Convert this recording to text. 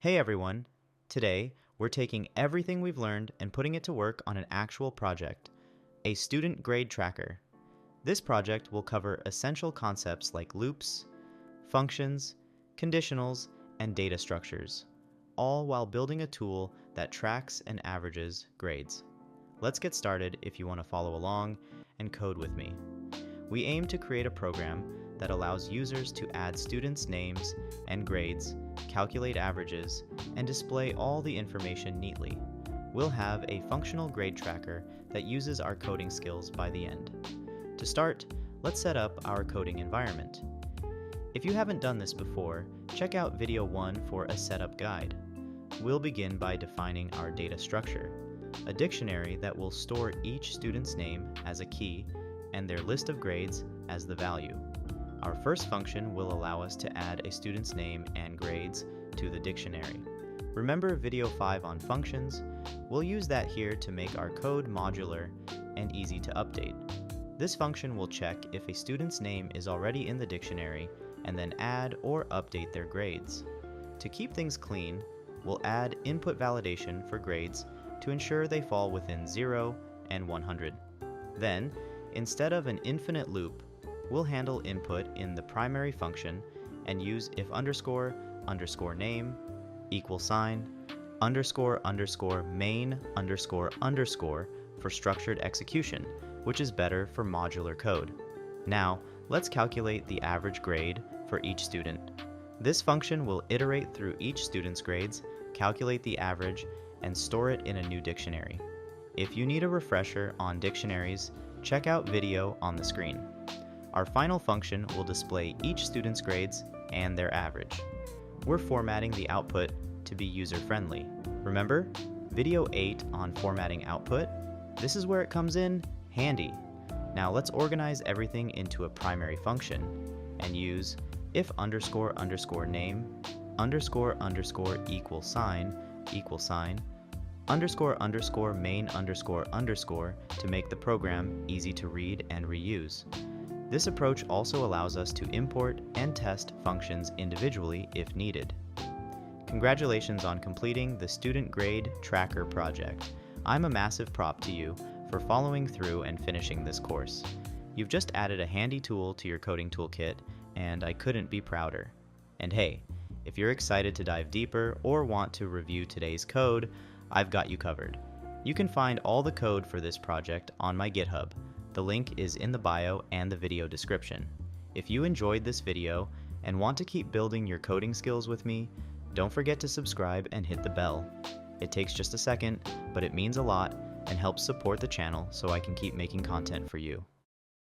Hey everyone! Today, we're taking everything we've learned and putting it to work on an actual project, a student grade tracker. This project will cover essential concepts like loops, functions, conditionals, and data structures, all while building a tool that tracks and averages grades. Let's get started if you want to follow along and code with me. We aim to create a program that allows users to add students' names and grades, calculate averages, and display all the information neatly. We'll have a functional grade tracker that uses our coding skills by the end. To start, let's set up our coding environment. If you haven't done this before, check out video 1 for a setup guide. We'll begin by defining our data structure, a dictionary that will store each student's name as a key and their list of grades as the value. Our first function will allow us to add a student's name and grades to the dictionary. Remember video 5 on functions? We'll use that here to make our code modular and easy to update. This function will check if a student's name is already in the dictionary and then add or update their grades. To keep things clean, we'll add input validation for grades to ensure they fall within 0 and 100. Then, instead of an infinite loop, we'll handle input in the primary function and use if underscore underscore name equal sign underscore underscore main underscore underscore for structured execution, which is better for modular code. Now, let's calculate the average grade for each student. This function will iterate through each student's grades, calculate the average, and store it in a new dictionary. If you need a refresher on dictionaries, check out video on the screen. Our final function will display each student's grades and their average. We're formatting the output to be user-friendly. Remember, video 8 on formatting output? This is where it comes in handy. Now let's organize everything into a primary function and use if underscore underscore name underscore underscore equal sign underscore underscore main underscore underscore to make the program easy to read and reuse. This approach also allows us to import and test functions individually if needed. Congratulations on completing the Student Grade Tracker project. I'm a massive prop to you for following through and finishing this course. You've just added a handy tool to your coding toolkit, and I couldn't be prouder. And hey, if you're excited to dive deeper or want to review today's code, I've got you covered. You can find all the code for this project on my GitHub. The link is in the bio and the video description. If you enjoyed this video and want to keep building your coding skills with me, don't forget to subscribe and hit the bell. It takes just a second, but it means a lot and helps support the channel so I can keep making content for you.